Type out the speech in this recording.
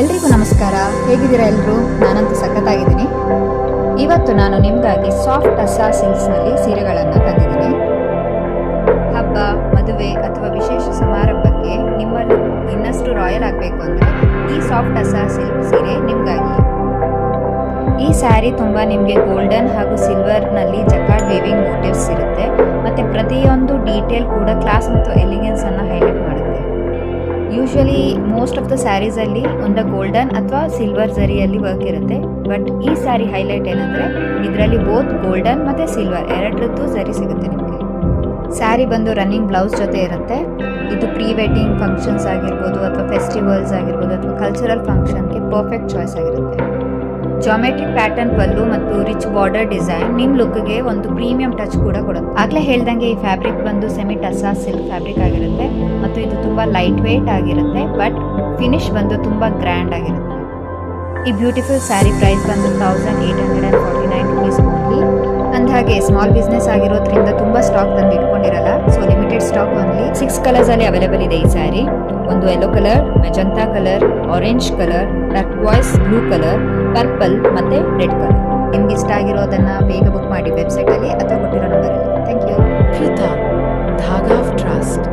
ಎಲ್ರಿಗೂ ನಮಸ್ಕಾರ. ಹೇಗಿದ್ದೀರಾ ಎಲ್ಲರೂ? ನಾನಂತೂ ಸಖತ್ತಾಗಿದ್ದೀನಿ. ಇವತ್ತು ನಾನು ನಿಮಗಾಗಿ ಸಾಫ್ಟ್ ಅಸ್ಸಾ ಸಿಲ್ಕ್ಸ್ನಲ್ಲಿ ಸೀರೆಗಳನ್ನು ತಂದಿದ್ದೀನಿ. ಹಬ್ಬ, ಮದುವೆ ಅಥವಾ ವಿಶೇಷ ಸಮಾರಂಭಕ್ಕೆ ನಿಮ್ಮ ಲುಕ್ ಇನ್ನಷ್ಟು ರಾಯಲ್ ಆಗಬೇಕು ಅಂದರೆ ಈ ಸಾಫ್ಟ್ ಅಸ್ಸಾ ಸಿಲ್ಕ್ ಸೀರೆ ನಿಮಗಾಗಿ. ಈ ಸ್ಯಾರಿ ತುಂಬ ನಿಮಗೆ ಗೋಲ್ಡನ್ ಹಾಗೂ ಸಿಲ್ವರ್ನಲ್ಲಿ ಜಕಾರ್ಡ್ ವೇವಿಂಗ್ ಮೋಟಿವ್ಸ್ ಇರುತ್ತೆ ಮತ್ತು ಪ್ರತಿಯೊಂದು ಡೀಟೇಲ್ ಕೂಡ ಕ್ಲಾಸ್ ಮತ್ತು ಎಲಿಗೆನ್ಸನ್ನು ಹೈಲೈಟ್ ಮಾಡುತ್ತೆ. ಯೂಶ್ವಲಿ ಮೋಸ್ಟ್ ಆಫ್ ದ ಸ್ಯಾರೀಸಲ್ಲಿ ಒಂದು ಗೋಲ್ಡನ್ ಅಥವಾ ಸಿಲ್ವರ್ ಝರಿಯಲ್ಲಿ ವರ್ಕ್ ಇರುತ್ತೆ. ಬಟ್ ಈ ಸ್ಯಾರಿ ಹೈಲೈಟ್ ಏನಂದರೆ ಇದರಲ್ಲಿ ಬೋತ್ ಗೋಲ್ಡನ್ ಮತ್ತು ಸಿಲ್ವರ್ ಎರಡರದ್ದು ಝರಿ ಸಿಗುತ್ತೆ ನಿಮಗೆ. ಸ್ಯಾರಿ ಬಂದು ರನ್ನಿಂಗ್ ಬ್ಲೌಸ್ ಜೊತೆ ಇರುತ್ತೆ. ಇದು ಪ್ರೀ ವೆಡ್ಡಿಂಗ್ ಫಂಕ್ಷನ್ಸ್ ಆಗಿರ್ಬೋದು ಅಥವಾ ಫೆಸ್ಟಿವಲ್ಸ್ ಆಗಿರ್ಬೋದು ಅಥವಾ ಕಲ್ಚರಲ್ ಫಂಕ್ಷನ್ಗೆ ಪರ್ಫೆಕ್ಟ್ ಚಾಯ್ಸ್ ಆಗಿರುತ್ತೆ. ಜಾಮೆಟ್ರಿಕ್ ಪ್ಯಾಟರ್ನ್ ಪಲ್ಲು ಮತ್ತು ರಿಚ್ ಬಾರ್ಡರ್ ಡಿಸೈನ್ ನಿಮ್ಮ ಲುಕ್ಗೆ ಒಂದು ಪ್ರೀಮಿಯಂ ಟಚ್ ಕೂಡ ಕೊಡುತ್ತೆ. ಆಗಲೇ ಹೇಳ್ದಂಗೆ ಈ ಫ್ಯಾಬ್ರಿಕ್ ಬಂದು ಸೆಮಿ ಟಸ್ಸಾ ಸಿಲ್ಕ್ ಫ್ಯಾಬ್ರಿಕ್ ಆಗಿರುತ್ತೆ ಮತ್ತು ಇದು ತುಂಬ ಲೈಟ್ ವೇಟ್ ಆಗಿರುತ್ತೆ. ಬಟ್ ಫಿನಿಶ್ ಬಂದು ತುಂಬ ಗ್ರ್ಯಾಂಡ್ ಆಗಿರುತ್ತೆ. ಈ ಬ್ಯೂಟಿಫುಲ್ ಸ್ಯಾರಿ ಪ್ರೈಸ್ ಬಂದು 1849 ರುಪೀಸ್ ಓನ್ಲಿ. ಅಂದಹಾಗೆ ಸ್ಮಾಲ್ ಬಿಸ್ನೆಸ್ ಆಗಿರೋದ್ರಿಂದ ತುಂಬ ಸ್ಟಾಕ್ ತಂದು ಇಟ್ಕೊಂಡಿರಲ್ಲ. ಸೊ ಲಿಮಿಟೆಡ್ ಸ್ಟಾಕ್ ಓನ್ಲಿ 6 ಕಲರ್ಸಲ್ಲಿ ಅವೈಲೇಬಲ್ ಇದೆ ಈ ಸ್ಯಾರಿ. ಒಂದು yellow colour, magenta colour, orange colour, turquoise blue colour, purple ಮತ್ತು ರೆಡ್ ಕಲರ್. ನಿಮ್ಗೆ ಇಷ್ಟ ಆಗಿರೋದನ್ನು ಬೇಗ ಬುಕ್ ಮಾಡಿ ವೆಬ್ಸೈಟಲ್ಲಿ ಅಥವಾ ಕೊಟ್ಟಿರೋ ನಂಬರಲ್ಲಿ. Thank you. Prita, Dhaga of Trust.